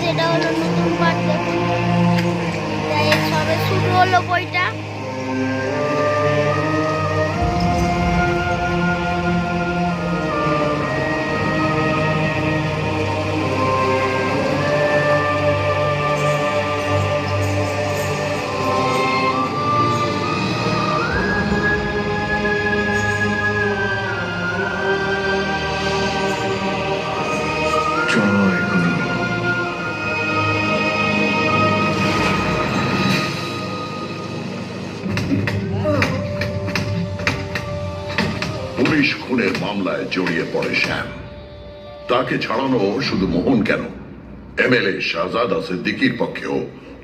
এটা হলো নতুন পার্ট। দেখুন সবে শুরু হলো বইটা। পুলিশ খুনের মামলায় জড়িয়ে পড়ে শ্যাম। তাকে ছাড়ানো শুধু মোহন কেন, এমএলএ শাহজাদা সিদ্দিকীর পক্ষেও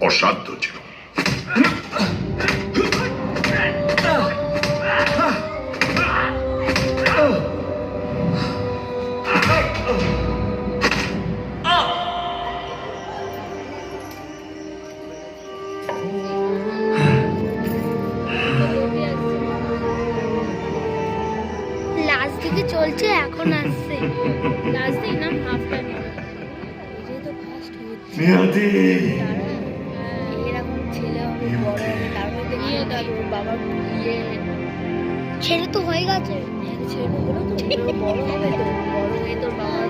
অসাধ্য ছিল। লাস্ট দিকে চলছে, এখন আসছে লাস্ট দিক না হাফ টাইম। যেহেতু ফার্স্ট হচ্ছে নিয়তি এরকম ছেলে হবে বড় হবে, তারপর নিয়ে তারপর বাবার বিয়ে। ছেলে তো হয়ে গেছে, ছেলে তো হলো তো, বড় হবে তো, বড় হয়ে তোর বাবার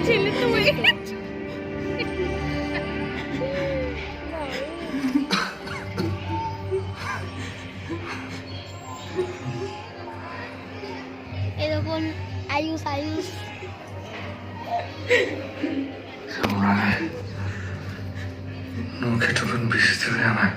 ছেলে তো হয়ে গেছে। এরকম আয়ুষ আয়ুষ মুখে তখন বেশি দেবে আমায়।